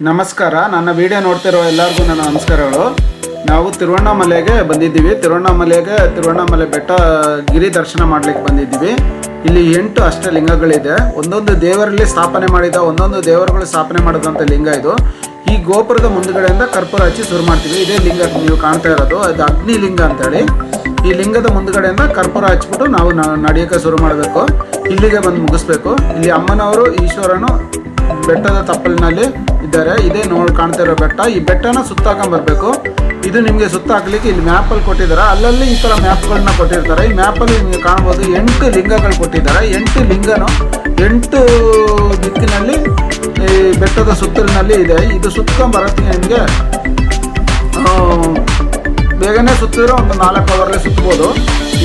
ನಮಸ್ಕಾರ. ನನ್ನ ವಿಡಿಯೋ ನೋಡ್ತಿರೋ ಎಲ್ಲರಿಗೂ ನನ್ನ ನಮಸ್ಕಾರಗಳು. ನಾವು ತಿರುವಣ್ಣಾಮಲೆಗೆ ಬಂದಿದ್ದೀವಿ. ತಿರುವಣ್ಣಾಮಲೆ ಬೆಟ್ಟ ಗಿರಿ ದರ್ಶನ ಮಾಡ್ಲಿಕ್ಕೆ ಬಂದಿದ್ದೀವಿ. ಇಲ್ಲಿ 8 ಅಷ್ಟಲಿಂಗಗಳಿದೆ. ಒಂದೊಂದು ದೇವರಲ್ಲಿ ಸ್ಥಾಪನೆ ಮಾಡಿದ ಒಂದೊಂದು ದೇವರುಗಳು ಸ್ಥಾಪನೆ ಮಾಡಿದಂಥ ಲಿಂಗ ಇದು. ಈ ಗೋಪುರದ ಮುಂದುಗಡೆಯಿಂದ ಕರ್ಪೂರ ಹಚ್ಚಿ ಶುರು ಮಾಡ್ತೀವಿ. ಇದೇ ಲಿಂಗ ನೀವು ಕಾಣ್ತಾ ಇರೋದು, ಅದು ಅಗ್ನಿ ಲಿಂಗ ಅಂತೇಳಿ. ಈ ಲಿಂಗದ ಮುಂದುಗಡೆಯಿಂದ ಕರ್ಪೂರ ಹಚ್ಬಿಟ್ಟು ನಾವು ನಡೆಯೋಕ್ಕೆ ಶುರು ಮಾಡಬೇಕು. ಇಲ್ಲಿಗೆ ಬಂದು ಮುಗಿಸ್ಬೇಕು. ಇಲ್ಲಿ ಅಮ್ಮನವರು ಈಶ್ವರನು ಬೆಟ್ಟದ ತಪ್ಪಲಿನಲ್ಲಿ ಇದ್ದಾರೆ. ಇದೇ ಕಾಣ್ತಾ ಇರೋ ಬೆಟ್ಟ. ಈ ಬೆಟ್ಟನ ಸುತ್ತಾಕೊಂಡ್ ಬರಬೇಕು. ಇದು ನಿಮಗೆ ಸುತ್ತಾಕ್ಲಿಕ್ಕೆ ಇಲ್ಲಿ ಮ್ಯಾಪಲ್ಲಿ ಕೊಟ್ಟಿದ್ದಾರೆ. ಅಲ್ಲಲ್ಲಿ ಈ ಥರ ಮ್ಯಾಪ್ಗಳನ್ನ ಕೊಟ್ಟಿರ್ತಾರೆ. ಈ ಮ್ಯಾಪಲ್ಲಿ ನಿಮಗೆ ಕಾಣ್ಬೋದು 8 ಲಿಂಗಗಳು ಕೊಟ್ಟಿದ್ದಾರೆ. 8 ಲಿಂಗನು 8 ದಿಕ್ಕಿನಲ್ಲಿ ಈ ಬೆಟ್ಟದ ಸುತ್ತಲಿನಲ್ಲಿ ಇದೆ. ಇದು ಸುತ್ಕೊಂಡ್ ಬರೋತ್ತಿಗೆ ನಿಮಗೆ ಬೇಗನೆ ಸುತ್ತಿದ್ರೆ ಒಂದು 4 ಅವರ್ಲೆ ಸುತ್ತಬೋದು.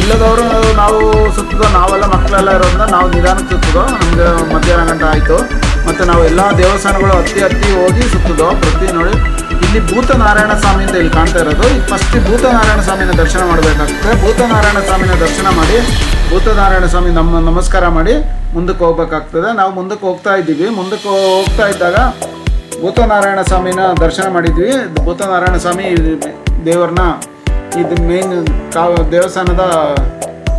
ಇಲ್ಲದವರು ನಾವು ಸುತ್ತದೋ, ನಾವೆಲ್ಲ ಮಕ್ಕಳೆಲ್ಲ ಇರೋದ್ರಿಂದ ನಾವು ನಿಧಾನಕ್ಕೆ ಸುತ್ತದೋ. ನಮಗೆ ಮಧ್ಯಾಹ್ನ ಗಂಟೆ ಆಯಿತು. ಮತ್ತು ನಾವು ಎಲ್ಲ ದೇವಸ್ಥಾನಗಳು ಹತ್ತಿ ಹೋಗಿ ಸುತ್ತದೋ. ಪ್ರತಿ ನೋಡಿ ಇಲ್ಲಿ ಭೂತನಾರಾಯಣ ಸ್ವಾಮಿ ಅಂತ ಇಲ್ಲಿ ಕಾಣ್ತಾ ಇರೋದು. ಫಸ್ಟ್ ಭೂತನಾರಾಯಣ ಸ್ವಾಮಿನ ದರ್ಶನ ಮಾಡಬೇಕಾಗ್ತದೆ. ಭೂತನಾರಾಯಣ ಸ್ವಾಮಿನ ದರ್ಶನ ಮಾಡಿ ಭೂತನಾರಾಯಣ ಸ್ವಾಮಿ ನಮಸ್ಕಾರ ಮಾಡಿ ಮುಂದಕ್ಕೆ ಹೋಗ್ಬೇಕಾಗ್ತದೆ. ನಾವು ಮುಂದಕ್ಕೆ ಹೋಗ್ತಾ ಇದ್ದೀವಿ. ಮುಂದಕ್ಕೆ ಹೋಗ್ತಾ ಇದ್ದಾಗ ಭೂತನಾರಾಯಣ ಸ್ವಾಮಿನ ದರ್ಶನ ಮಾಡಿದ್ವಿ. ಭೂತನಾರಾಯಣ ಸ್ವಾಮಿ ದೇವ್ರನ್ನ ಇದು ಮೇನ್ ದೇವಸ್ಥಾನದ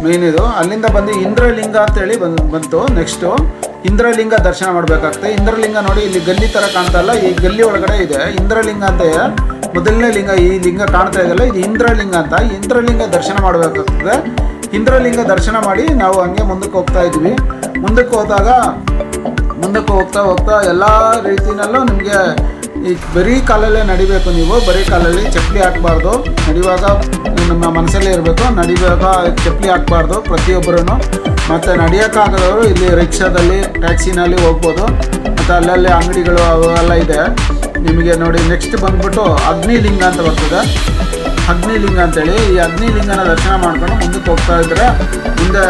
ಮೇನ್ ಇದು. ಅಲ್ಲಿಂದ ಬಂದು ಇಂದ್ರಲಿಂಗ ಅಂತೇಳಿ ಬಂತು. ನೆಕ್ಸ್ಟು ಇಂದ್ರಲಿಂಗ ದರ್ಶನ ಮಾಡಬೇಕಾಗ್ತದೆ. ಇಂದ್ರಲಿಂಗ ನೋಡಿ ಇಲ್ಲಿ ಗಲ್ಲಿ ಥರ ಕಾಣ್ತಾ ಇಲ್ಲ, ಈ ಗಲ್ಲಿ ಒಳಗಡೆ ಇದೆ ಇಂದ್ರಲಿಂಗ ಅಂತ. ಮೊದಲನೇ ಲಿಂಗ, ಈ ಲಿಂಗ ಕಾಣ್ತಾ ಇದೆಯಲ್ಲ, ಇದು ಇಂದ್ರಲಿಂಗ ಅಂತ. ಇಂದ್ರಲಿಂಗ ದರ್ಶನ ಮಾಡಬೇಕಾಗ್ತದೆ. ಇಂದ್ರಲಿಂಗ ದರ್ಶನ ಮಾಡಿ ನಾವು ಹಂಗೆ ಮುಂದಕ್ಕೆ ಹೋಗ್ತಾ ಇದ್ವಿ. ಮುಂದಕ್ಕೆ ಹೋಗ್ತಾ ಎಲ್ಲ ರೀತಿಯಲ್ಲೂ ನಿಮಗೆ ಈ ಬರೀ ಕಾಲಲ್ಲೇ ನಡಿಬೇಕು. ನೀವು ಬರೀ ಕಾಲಲ್ಲಿ ಚಪ್ಪಲಿ ಹಾಕಬಾರ್ದು. ನಡೆಯುವಾಗ ನಮ್ಮ ಮನಸ್ಸಲ್ಲೇ ಇರಬೇಕು. ನಡೆಯುವಾಗ ಚಪ್ಪಲಿ ಹಾಕಬಾರ್ದು ಪ್ರತಿಯೊಬ್ಬರೂ. ಮತ್ತು ನಡೆಯೋಕ್ಕಾಗದವರು ಇಲ್ಲಿ ರಿಕ್ಷಾದಲ್ಲಿ ಟ್ಯಾಕ್ಸಿನಲ್ಲಿ ಹೋಗ್ಬೋದು. ಮತ್ತು ಅಲ್ಲಲ್ಲಿ ಅಂಗಡಿಗಳು ಅವೆಲ್ಲ ಇದೆ ನಿಮಗೆ. ನೋಡಿ ನೆಕ್ಸ್ಟ್ ಬಂದ್ಬಿಟ್ಟು ಅಗ್ನಿಲಿಂಗ ಅಂತ ಬರ್ತದೆ. ಅಗ್ನಿಲಿಂಗ ಅಂತೇಳಿ ಈ ಅಗ್ನಿಲಿಂಗನ ದರ್ಶನ ಮಾಡ್ಕೊಂಡು ಮುಂದಕ್ಕೆ ಹೋಗ್ತಾ ಇದ್ದರೆ ಮುಂದೆ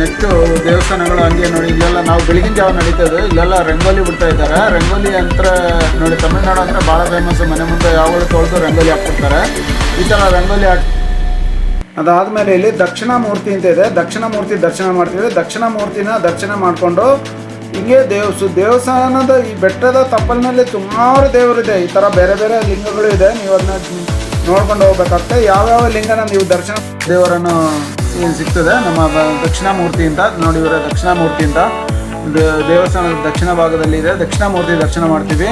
ನೆಕ್ಸ್ಟು ದೇವಸ್ಥಾನಗಳು ಹಂಗೆ ನೋಡಿ. ಇಲ್ಲೆಲ್ಲ ನಾವು ಬೆಳಗಿನ ಜಾವ ನಡೀತದೆ. ಇಲ್ಲೆಲ್ಲ ರಂಗೋಲಿ ಬಿಡ್ತಾ ಇದ್ದಾರೆ. ರಂಗೋಲಿ ಅಂತ ನೋಡಿ, ತಮಿಳ್ನಾಡು ಅಂದರೆ ಭಾಳ ಫೇಮಸ್. ಮನೆ ಮುಂದೆ ಯಾವಾಗಲೂ ತೊಳೆದು ರಂಗೋಲಿ ಹಾಕ್ಬಿಡ್ತಾರೆ. ಈ ಥರ ರಂಗೋಲಿ ಅದಾದಮೇಲೆ ಇಲ್ಲಿ ದಕ್ಷಿಣಾಮೂರ್ತಿ ಅಂತ ಇದೆ. ದಕ್ಷಿಣಾಮೂರ್ತಿ ದರ್ಶನ ಮಾಡ್ತೀವಿ. ದಕ್ಷಿಣಾಮೂರ್ತಿನ ದರ್ಶನ ಮಾಡಿಕೊಂಡು ಹಿಂಗೆ ದೇವಸ್ಥಾನದ ಈ ಬೆಟ್ಟದ ತಪ್ಪಲಿನಲ್ಲಿ ಸುಮಾರು ದೇವರಿದೆ. ಈ ಥರ ಬೇರೆ ಬೇರೆ ಲಿಂಗಗಳು ಇದೆ. ನೀವು ಅದನ್ನ ನೋಡ್ಕೊಂಡು ಹೋಗ್ಬೇಕಾಗ್ತದೆ. ಯಾವ್ಯಾವ ಲಿಂಗನ ನೀವು ದರ್ಶನ ದೇವರನ್ನು ಸಿಗ್ತದೆ ನಮ್ಮ ದಕ್ಷಿಣಾಮೂರ್ತಿಯಿಂದ. ನೋಡಿ ಇವರ ದಕ್ಷಿಣಾಮೂರ್ತಿಯಿಂದ ದೇವಸ್ಥಾನದ ದಕ್ಷಿಣ ಭಾಗದಲ್ಲಿ ಇದೆ. ದಕ್ಷಿಣಾಮೂರ್ತಿ ದರ್ಶನ ಮಾಡ್ತೀವಿ.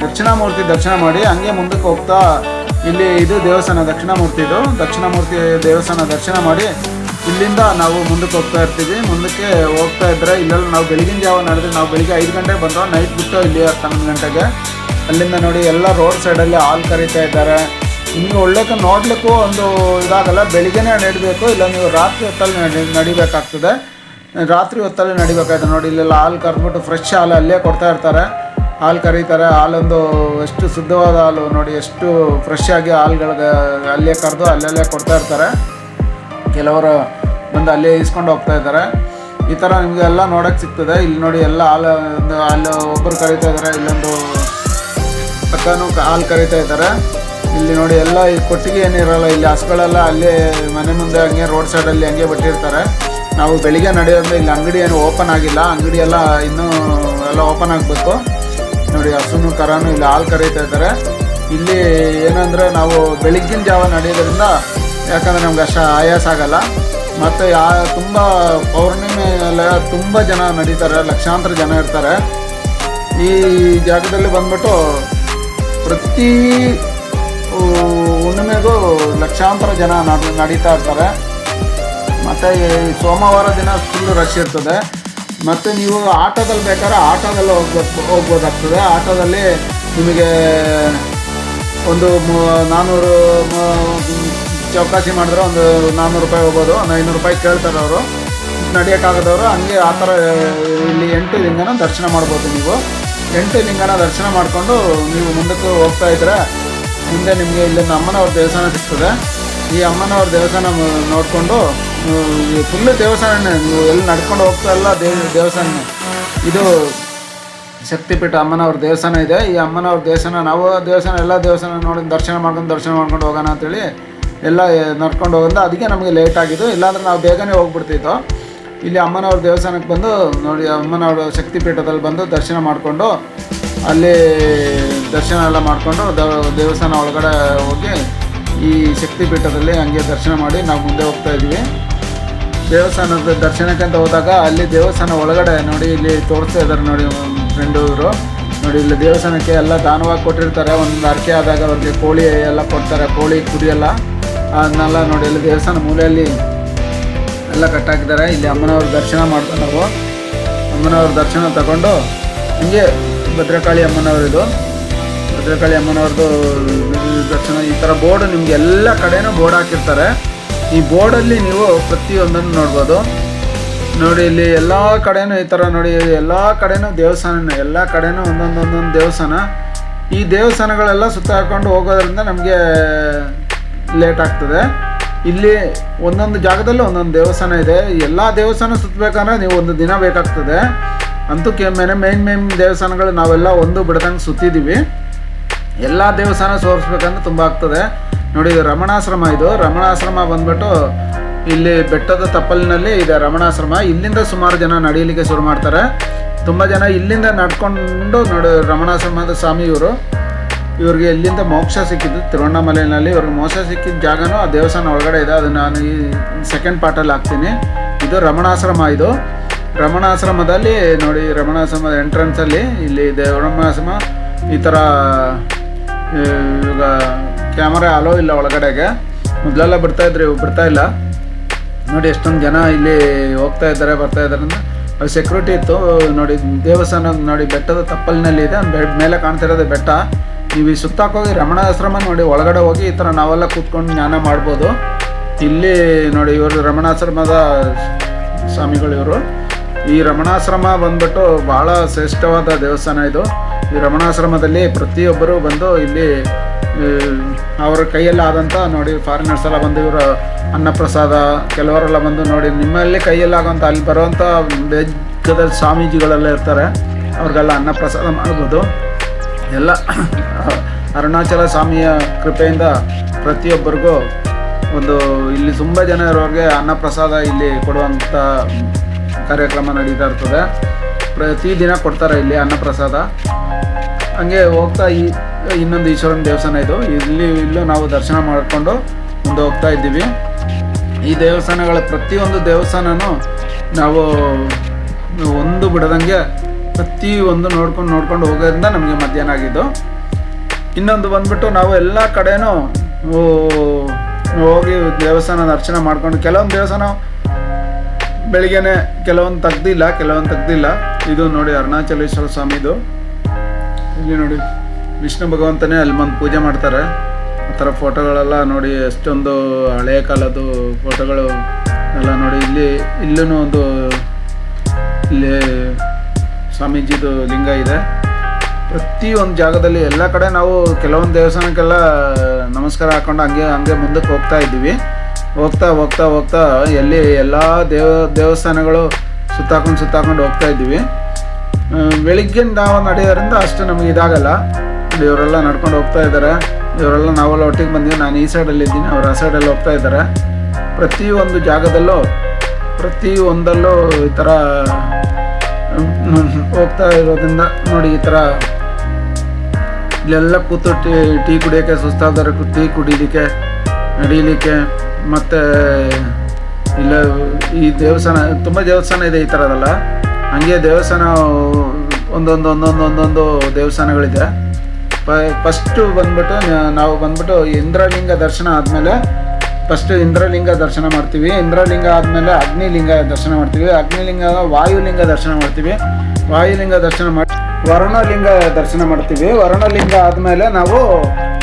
ದಕ್ಷಿಣಾಮೂರ್ತಿ ದರ್ಶನ ಮಾಡಿ ಹಂಗೆ ಮುಂದಕ್ಕೆ ಹೋಗ್ತಾ ಇಲ್ಲಿ ಇದು ದೇವಸ್ಥಾನ ದಕ್ಷಿಣಾಮೂರ್ತಿದು. ದಕ್ಷಿಣಾಮೂರ್ತಿ ದೇವಸ್ಥಾನ ದರ್ಶನ ಮಾಡಿ ಇಲ್ಲಿಂದ ನಾವು ಮುಂದಕ್ಕೆ ಹೋಗ್ತಾ ಇರ್ತೀವಿ. ಮುಂದಕ್ಕೆ ಹೋಗ್ತಾ ಇದ್ದರೆ ಇಲ್ಲೆಲ್ಲ ನಾವು ಬೆಳಗಿನ ಜಾವ ನಡೆದ್ರೆ ನಾವು ಬೆಳಿಗ್ಗೆ 5 ಗಂಟೆಗೆ ಬಂದೋ, ನೈಟ್ ಬಿಟ್ಟು ಇಲ್ಲಿ 11 ಗಂಟೆಗೆ. ಅಲ್ಲಿಂದ ನೋಡಿ ಎಲ್ಲ ರೋಡ್ ಸೈಡಲ್ಲಿ ಹಾಲು ಕರೀತಾ ಇದ್ದಾರೆ. ನಿಮಗೆ ಒಳ್ಳೆಕ ನೋಡ್ಲಿಕ್ಕೂ ಒಂದು ಇದಾಗಲ್ಲ. ಬೆಳಿಗ್ಗೆನೇ ನಡಿಬೇಕು, ಇಲ್ಲ ನೀವು ರಾತ್ರಿ ಹೊತ್ತಲ್ಲಿ ನಡಿಬೇಕಾಗ್ತದೆ. ರಾತ್ರಿ ಹೊತ್ತಲ್ಲಿ ನಡಿಬೇಕಾಯ್ತು. ನೋಡಿ ಇಲ್ಲೆಲ್ಲ ಹಾಲು ಕರೆದ್ಬಿಟ್ಟು ಫ್ರೆಶ್ ಹಾಲು ಅಲ್ಲೇ ಕೊಡ್ತಾ ಇರ್ತಾರೆ. ಹಾಲು ಕರೀತಾರೆ. ಹಾಲೊಂದು ಎಷ್ಟು ಶುದ್ಧವಾದ ಹಾಲು ನೋಡಿ, ಎಷ್ಟು ಫ್ರೆಶ್ ಆಗಿ ಹಾಲುಗಳಿಗೆ ಅಲ್ಲೇ ಕರೆದು ಅಲ್ಲಲ್ಲೇ ಕೊಡ್ತಾ ಇರ್ತಾರೆ. ಕೆಲವರು ಬಂದು ಅಲ್ಲೇ ಇಸ್ಕೊಂಡು ಹೋಗ್ತಾ ಇದ್ದಾರೆ. ಈ ಥರ ನಿಮಗೆ ಎಲ್ಲ ನೋಡೋಕ್ಕೆ ಸಿಗ್ತದೆ. ಇಲ್ಲಿ ನೋಡಿ ಎಲ್ಲ ಅಲ್ಲಿ ಒಬ್ಬರು ಕರೀತಾ ಇದ್ದಾರೆ. ಇಲ್ಲೊಂದು ಅಕ್ಕನೂ ಹಾಲು ಕರೀತಾ ಇದ್ದಾರೆ. ಇಲ್ಲಿ ನೋಡಿ ಎಲ್ಲ ಈ ಕೊಟ್ಟಿಗೆ ಏನಿರಲ್ಲ, ಇಲ್ಲಿ ಹಸುಗಳೆಲ್ಲ ಅಲ್ಲೇ ಮನೆ ಮುಂದೆ ಹಂಗೆ ರೋಡ್ ಸೈಡಲ್ಲಿ ಹಂಗೆ ಬಿಟ್ಟಿರ್ತಾರೆ. ನಾವು ಬೆಳಿಗ್ಗೆ ನಡೆಯೋದ್ರೆ ಇಲ್ಲಿ ಅಂಗಡಿ ಏನು ಓಪನ್ ಆಗಿಲ್ಲ. ಅಂಗಡಿ ಎಲ್ಲ ಇನ್ನೂ ಎಲ್ಲ ಓಪನ್ ಆಗಬೇಕು. ನೋಡಿ ಹಸುನು ಕರಾನು ಇಲ್ಲಿ ಹಾಲು ಕರೀತಾ ಇದ್ದಾರೆ. ಇಲ್ಲಿ ಏನಂದರೆ ನಾವು ಬೆಳಗ್ಗಿನ ಜಾವ ನಡೆಯೋದ್ರಿಂದ, ಯಾಕಂದರೆ ನಮ್ಗೆ ಅಷ್ಟು ಆಯಾಸ ಆಗಲ್ಲ. ಮತ್ತು ತುಂಬ ಪೌರ್ಣಿಮೆ ಎಲ್ಲ ತುಂಬ ಜನ ನಡೀತಾರೆ, ಲಕ್ಷಾಂತರ ಜನ ಇರ್ತಾರೆ. ಈ ಜಾಗದಲ್ಲಿ ಬಂದ್ಬಿಟ್ಟು ಪ್ರತಿ ಹುಣ್ಣಿಮೆಗೂ ಲಕ್ಷಾಂತರ ಜನ ನಡೀತಾ ಇರ್ತಾರೆ. ಮತ್ತು ಸೋಮವಾರ ದಿನ ಫುಲ್ ರಶ್ ಇರ್ತದೆ. ಮತ್ತು ನೀವು ಆಟೋದಲ್ಲಿ ಬೇಕಾದ್ರೆ ಆಟೋದಲ್ಲಿ ಹೋಗ್ಬೋದಾಗ್ತದೆ. ಆಟೋದಲ್ಲಿ ನಿಮಗೆ ಒಂದು 400 ಚೌಕಾಸಿ ಮಾಡಿದ್ರೆ ಒಂದು 400 ರೂಪಾಯಿ ಹೋಗ್ಬೋದು. ಒಂದು 500 ರೂಪಾಯಿ ಕೇಳ್ತಾರೆ ಅವರು. ನಡೆಯೋಕ್ಕಾಗದವರು ಹಂಗೆ ಆ ಥರ ಇಲ್ಲಿ 8 ಲಿಂಗನ ದರ್ಶನ ಮಾಡ್ಬೋದು. ನೀವು 8 ಲಿಂಗನ ದರ್ಶನ ಮಾಡಿಕೊಂಡು ನೀವು ಮುಂದಕ್ಕೆ ಹೋಗ್ತಾ ಇದ್ದರೆ ಮುಂದೆ ನಿಮಗೆ ಇಲ್ಲೊಂದು ಅಮ್ಮನವ್ರ ದೇವಸ್ಥಾನ ಸಿಗ್ತದೆ. ಈ ಅಮ್ಮನವ್ರ ದೇವಸ್ಥಾನ ನೋಡಿಕೊಂಡು ಫುಲ್ಲು ದೇವಸ್ಥಾನ ನೀವು ಎಲ್ಲಿ ನಡ್ಕೊಂಡು ಹೋಗ್ತಾ ಇಲ್ಲ ದೇವಸ್ಥಾನ. ಇದು ಶಕ್ತಿಪೀಠ ಅಮ್ಮನವ್ರ ದೇವಸ್ಥಾನ ಇದೆ. ಈ ಅಮ್ಮನವ್ರ ದೇವಸ್ಥಾನ ನಾವು ಎಲ್ಲ ದೇವಸ್ಥಾನ ನೋಡಿ ದರ್ಶನ ಮಾಡ್ಕೊಂಡು ಹೋಗೋಣ ಅಂತೇಳಿ ಎಲ್ಲ ನಡ್ಕೊಂಡು ಹೋಗೋದು. ಅದಕ್ಕೆ ನಮಗೆ ಲೇಟ್ ಆಗಿದ್ದು. ಇಲ್ಲಾಂದ್ರೆ ನಾವು ಬೇಗನೆ ಹೋಗ್ಬಿಡ್ತಿದ್ದೋ. ಇಲ್ಲಿ ಅಮ್ಮನವ್ರ ದೇವಸ್ಥಾನಕ್ಕೆ ಬಂದು ನೋಡಿ, ಅಮ್ಮನವ್ರ ಶಕ್ತಿಪೀಠದಲ್ಲಿ ಬಂದು ದರ್ಶನ ಮಾಡಿಕೊಂಡು ಅಲ್ಲಿ ದರ್ಶನ ಎಲ್ಲ ಮಾಡಿಕೊಂಡು ದೇವಸ್ಥಾನ ಒಳಗಡೆ ಹೋಗಿ ಈ ಶಕ್ತಿಪೀಠದಲ್ಲಿ ಹಂಗೆ ದರ್ಶನ ಮಾಡಿ ನಾವು ಮುಂದೆ ಹೋಗ್ತಾ ಇದ್ವಿ. ದೇವಸ್ಥಾನದ ದರ್ಶನಕ್ಕೆ ಅಂತ ಹೋದಾಗ ಅಲ್ಲಿ ದೇವಸ್ಥಾನ ಒಳಗಡೆ ನೋಡಿ ಇಲ್ಲಿ ತೋರಿಸ್ತಾ ಇದ್ದಾರೆ ನೋಡಿ ಫ್ರೆಂಡು ಇವರು. ನೋಡಿ ಇಲ್ಲಿ ದೇವಸ್ಥಾನಕ್ಕೆ ಎಲ್ಲ ದಾನವಾಗಿ ಕೊಟ್ಟಿರ್ತಾರೆ. ಒಂದು ಅರ್ಕೆ ಆದಾಗ ಅವ್ರಿಗೆ ಕೋಳಿ ಎಲ್ಲ ಕೊಡ್ತಾರೆ, ಕೋಳಿ ಕುರಿ ಎಲ್ಲ ಅದನ್ನೆಲ್ಲ ನೋಡಿ ಇಲ್ಲಿ ದೇವಸ್ಥಾನ ಮೂಲೆಯಲ್ಲಿ ಎಲ್ಲ ಕಟ್ಟಾಕಿದ್ದಾರೆ. ಇಲ್ಲಿ ಅಮ್ಮನವ್ರ ದರ್ಶನ ಮಾಡ್ತಾ ನಾವು ಅಮ್ಮನವ್ರ ದರ್ಶನ ತಗೊಂಡು ಹಂಗೆ ಭದ್ರಕಾಳಿ ಅಮ್ಮನವರಿದು, ಭದ್ರಕಾಳಿ ಅಮ್ಮನವ್ರದ್ದು ದರ್ಶನ. ಈ ಥರ ಬೋರ್ಡ್ ನಿಮ್ಗೆ ಎಲ್ಲ ಕಡೆನೂ ಬೋರ್ಡ್ ಹಾಕಿರ್ತಾರೆ. ಈ ಬೋರ್ಡಲ್ಲಿ ನೀವು ಪ್ರತಿಯೊಂದನ್ನು ನೋಡ್ಬೋದು. ನೋಡಿ ಇಲ್ಲಿ ಎಲ್ಲ ಕಡೆನೂ ಈ ಥರ ನೋಡಿ, ಎಲ್ಲ ಕಡೆನೂ ದೇವಸ್ಥಾನ, ಎಲ್ಲ ಕಡೆನೂ ಒಂದೊಂದು ದೇವಸ್ಥಾನ. ಈ ದೇವಸ್ಥಾನಗಳೆಲ್ಲ ಸುತ್ತ ಹಾಕೊಂಡು ಹೋಗೋದ್ರಿಂದ ನಮಗೆ ಲೇಟ್ ಆಗ್ತದೆ. ಇಲ್ಲಿ ಒಂದೊಂದು ಜಾಗದಲ್ಲಿ ಒಂದೊಂದು ದೇವಸ್ಥಾನ ಇದೆ. ಎಲ್ಲ ದೇವಸ್ಥಾನ ಸುತ್ತಬೇಕಂದ್ರೆ ನೀವು ಒಂದು ದಿನ ಬೇಕಾಗ್ತದೆ. ಅಂತೂ ಮೇನ್ ದೇವಸ್ಥಾನಗಳು ನಾವೆಲ್ಲ ಒಂದು ಬಿಡ್ದಂಗೆ ಸುತ್ತಿದ್ದೀವಿ. ಎಲ್ಲ ದೇವಸ್ಥಾನ ತೋರಿಸ್ಬೇಕಂದ್ರೆ ತುಂಬ ಆಗ್ತದೆ. ನೋಡಿ ರಮಣಾಶ್ರಮ, ಇದು ರಮಣಾಶ್ರಮ ಬಂದ್ಬಿಟ್ಟು ಇಲ್ಲಿ ಬೆಟ್ಟದ ತಪ್ಪಲಿನಲ್ಲಿ ಇದೆ ರಮಣಾಶ್ರಮ. ಇಲ್ಲಿಂದ ಸುಮಾರು ಜನ ನಡೀಲಿಕ್ಕೆ ಶುರು ಮಾಡ್ತಾರೆ. ತುಂಬ ಜನ ಇಲ್ಲಿಂದ ನಡ್ಕೊಂಡು ನೋಡಿ ರಮಣಾಶ್ರಮದ ಸ್ವಾಮಿ ಇವ್ರಿಗೆ ಇಲ್ಲಿಂದ ಮೋಕ್ಷ ಸಿಕ್ಕಿದ್ದು ತಿರುವಣ್ಣಾಮಲೈನಲ್ಲಿ. ಇವ್ರಿಗೆ ಮೋಕ್ಷ ಸಿಕ್ಕಿದ ಜಾಗನೂ ಆ ದೇವಸ್ಥಾನ ಒಳಗಡೆ ಇದೆ. ಅದು ನಾನು ಈ ಸೆಕೆಂಡ್ ಪಾರ್ಟಲ್ಲಿ ಹಾಕ್ತೀನಿ. ಇದು ರಮಣಾಶ್ರಮ. ಇದು ರಮಣಾಶ್ರಮದಲ್ಲಿ ನೋಡಿ, ರಮಣಾಶ್ರಮದ ಎಂಟ್ರೆನ್ಸಲ್ಲಿ ಇಲ್ಲಿ ಇದೆ ರಮಣಾಶ್ರಮ. ಈ ಥರ ಇವಾಗ ಕ್ಯಾಮರಾ ಅಲೋ ಇಲ್ಲ ಒಳಗಡೆಗೆ. ಮೊದಲೆಲ್ಲ ಬಿಡ್ತಾಯಿದ್ರು, ಇವಾಗ ಬಿಡ್ತಾ ಇಲ್ಲ. ನೋಡಿ ಎಷ್ಟೊಂದು ಜನ ಇಲ್ಲಿ ಹೋಗ್ತಾ ಇದ್ದಾರೆ, ಬರ್ತಾ ಇದ್ದಾರೆ ಅಂದರೆ ಅದು ಸೆಕ್ಯೂರಿಟಿ ಇತ್ತು. ನೋಡಿ ದೇವಸ್ಥಾನ ನೋಡಿ ಬೆಟ್ಟದ ತಪ್ಪಲಿನಲ್ಲಿ ಇದೆ. ಮೇಲೆ ಕಾಣ್ತಿರೋದು ಬೆಟ್ಟ. ನೀವು ಈ ಸುತ್ತಾಕೋಗಿ ರಮಣಾಶ್ರಮ ನೋಡಿ ಒಳಗಡೆ ಹೋಗಿ ಈ ಥರ ನಾವೆಲ್ಲ ಕೂತ್ಕೊಂಡು ಜ್ಞಾನ ಮಾಡ್ಬೋದು. ಇಲ್ಲಿ ನೋಡಿ ಇವರು ರಮಣಾಶ್ರಮದ ಸ್ವಾಮಿಗಳು ಇವರು. ಈ ರಮಣಾಶ್ರಮ ಬಂದ್ಬಿಟ್ಟು ಭಾಳ ಶ್ರೇಷ್ಠವಾದ ದೇವಸ್ಥಾನ ಇದು. ಈ ರಮಣಾಶ್ರಮದಲ್ಲಿ ಪ್ರತಿಯೊಬ್ಬರು ಬಂದು ಇಲ್ಲಿ ಅವರ ಕೈಯಲ್ಲಿ ಆದಂಥ ನೋಡಿ ಫಾರಿನರ್ಸ್ ಎಲ್ಲ ಬಂದು ಇವರು ಅನ್ನಪ್ರಸಾದ, ಕೆಲವರೆಲ್ಲ ಬಂದು ನೋಡಿ ನಿಮ್ಮಲ್ಲಿ ಕೈಯಲ್ಲಿ ಆಗೋಂಥ ಅಲ್ಲಿ ಬರುವಂಥ ಬೇಕಾದ ಸ್ವಾಮೀಜಿಗಳೆಲ್ಲ ಇರ್ತಾರೆ, ಅವ್ರಿಗೆಲ್ಲ ಅನ್ನಪ್ರಸಾದ ಮಾಡ್ಬೋದು. ಎಲ್ಲ ಅರುಣಾಚಲ ಸ್ವಾಮಿಯ ಕೃಪೆಯಿಂದ ಪ್ರತಿಯೊಬ್ಬರಿಗೂ ಒಂದು ಇಲ್ಲಿ ತುಂಬ ಜನ ಇರೋರಿಗೆ ಅನ್ನಪ್ರಸಾದ ಇಲ್ಲಿ ಕೊಡುವಂಥ ಕಾರ್ಯಕ್ರಮ ನಡೀತಾ ಇರ್ತದೆ. ಪ್ರತಿದಿನ ಕೊಡ್ತಾರೆ ಇಲ್ಲಿ ಅನ್ನಪ್ರಸಾದ. ಹಂಗೆ ಹೋಗ್ತಾ ಇನ್ನೊಂದು ಈಶ್ವರನ ದೇವಸ್ಥಾನ ಇದು. ಇಲ್ಲೂ ನಾವು ದರ್ಶನ ಮಾಡಿಕೊಂಡು ಮುಂದೆ ಹೋಗ್ತಾ ಇದ್ದೀವಿ. ಈ ದೇವಸ್ಥಾನಗಳ ಪ್ರತಿಯೊಂದು ದೇವಸ್ಥಾನನೂ ನಾವು ಒಂದು ಬಿಡದಂಗೆ ಪ್ರತಿಯೊಂದು ನೋಡ್ಕೊಂಡು ಹೋಗೋದ್ರಿಂದ ನಮಗೆ ಮಧ್ಯಾಹ್ನ ಆಗಿದ್ದು. ಇನ್ನೊಂದು ಬಂದ್ಬಿಟ್ಟು ನಾವು ಎಲ್ಲ ಕಡೆನೂ ಹೋಗಿ ದೇವಸ್ಥಾನ ದರ್ಶನ ಮಾಡ್ಕೊಂಡು, ಕೆಲವೊಂದು ದೇವಸ್ಥಾನ ಬೆಳಿಗ್ಗೆನೆ ಕೆಲವೊಂದು ತೆಗ್ದಿಲ್ಲ. ಇದು ನೋಡಿ ಅರುಣಾಚಲೇಶ್ವರ ಸ್ವಾಮಿದು. ಇಲ್ಲಿ ನೋಡಿ ವಿಷ್ಣು ಭಗವಂತನೇ ಅಲ್ಲಿ ಬಂದು ಪೂಜೆ ಮಾಡ್ತಾರೆ. ಆ ಥರ ಫೋಟೋಗಳೆಲ್ಲ ನೋಡಿ, ಎಷ್ಟೊಂದು ಹಳೆಯ ಕಾಲದ್ದು ಫೋಟೋಗಳು ಎಲ್ಲ ನೋಡಿ. ಇಲ್ಲೂ ಒಂದು ಇಲ್ಲಿ ಸ್ವಾಮೀಜಿದು ಲಿಂಗ ಇದೆ. ಪ್ರತಿಯೊಂದು ಜಾಗದಲ್ಲಿ ಎಲ್ಲ ಕಡೆ ನಾವು ಕೆಲವೊಂದು ದೇವಸ್ಥಾನಕ್ಕೆಲ್ಲ ನಮಸ್ಕಾರ ಹಾಕ್ಕೊಂಡು ಹಂಗೆ ಮುಂದಕ್ಕೆ ಹೋಗ್ತಾ ಇದ್ದೀವಿ. ಹೋಗ್ತಾ ಎಲ್ಲಿ ಎಲ್ಲ ದೇವಸ್ಥಾನಗಳು ಸುತ್ತಾಕೊಂಡು ಹೋಗ್ತಾ ಇದ್ದೀವಿ. ಬೆಳಿಗ್ಗೆ ನಾವು ನಡೆಯೋದ್ರಿಂದ ಅಷ್ಟು ನಮಗೆ ಇದಾಗಲ್ಲ. ಇವರೆಲ್ಲ ನಡ್ಕೊಂಡು ಹೋಗ್ತಾ ಇದ್ದಾರೆ. ಇವರೆಲ್ಲ ನಾವೆಲ್ಲ ಒಟ್ಟಿಗೆ ಬಂದೀವಿ. ನಾನು ಈ ಸೈಡಲ್ಲಿ ಇದ್ದೀನಿ, ಅವ್ರು ಆ ಸೈಡಲ್ಲಿ ಹೋಗ್ತಾ ಇದ್ದಾರೆ. ಪ್ರತಿಯೊಂದು ಜಾಗದಲ್ಲೂ ಪ್ರತಿಯೊಂದಲ್ಲೂ ಈ ಥರ ಹೋಗ್ತಾ ಇರೋದ್ರಿಂದ ನೋಡಿ, ಈ ಥರ ಇಲ್ಲೆಲ್ಲ ಕೂತು ಟೀ ಕುಡಿಯೋಕ್ಕೆ ಸುಸ್ತಾದರೆ ಟೀ ಕುಡಿಲಿಕ್ಕೆ, ನಡೀಲಿಕ್ಕೆ, ಮತ್ತು ಇಲ್ಲ ಈ ದೇವಸ್ಥಾನ ತುಂಬ ದೇವಸ್ಥಾನ ಇದೆ ಈ ಥರದಲ್ಲ. ಹಂಗೆ ದೇವಸ್ಥಾನ ಒಂದೊಂದು ದೇವಸ್ಥಾನಗಳಿದೆ. ಫಸ್ಟು ನಾವು ಬಂದ್ಬಿಟ್ಟು ಇಂದ್ರಲಿಂಗ ದರ್ಶನ ಆದಮೇಲೆ ಫಸ್ಟು ಇಂದ್ರಲಿಂಗ ದರ್ಶನ ಮಾಡ್ತೀವಿ. ಇಂದ್ರಲಿಂಗ ಆದಮೇಲೆ ಅಗ್ನಿಲಿಂಗ ದರ್ಶನ ಮಾಡ್ತೀವಿ. ಅಗ್ನಿಲಿಂಗ ವಾಯುಲಿಂಗ ದರ್ಶನ ಮಾಡ್ತೀವಿ. ವಾಯುಲಿಂಗ ದರ್ಶನ ಮಾಡಿ ವರುಣಲಿಂಗ ದರ್ಶನ ಮಾಡ್ತೀವಿ. ವರುಣಲಿಂಗ ಆದಮೇಲೆ ನಾವು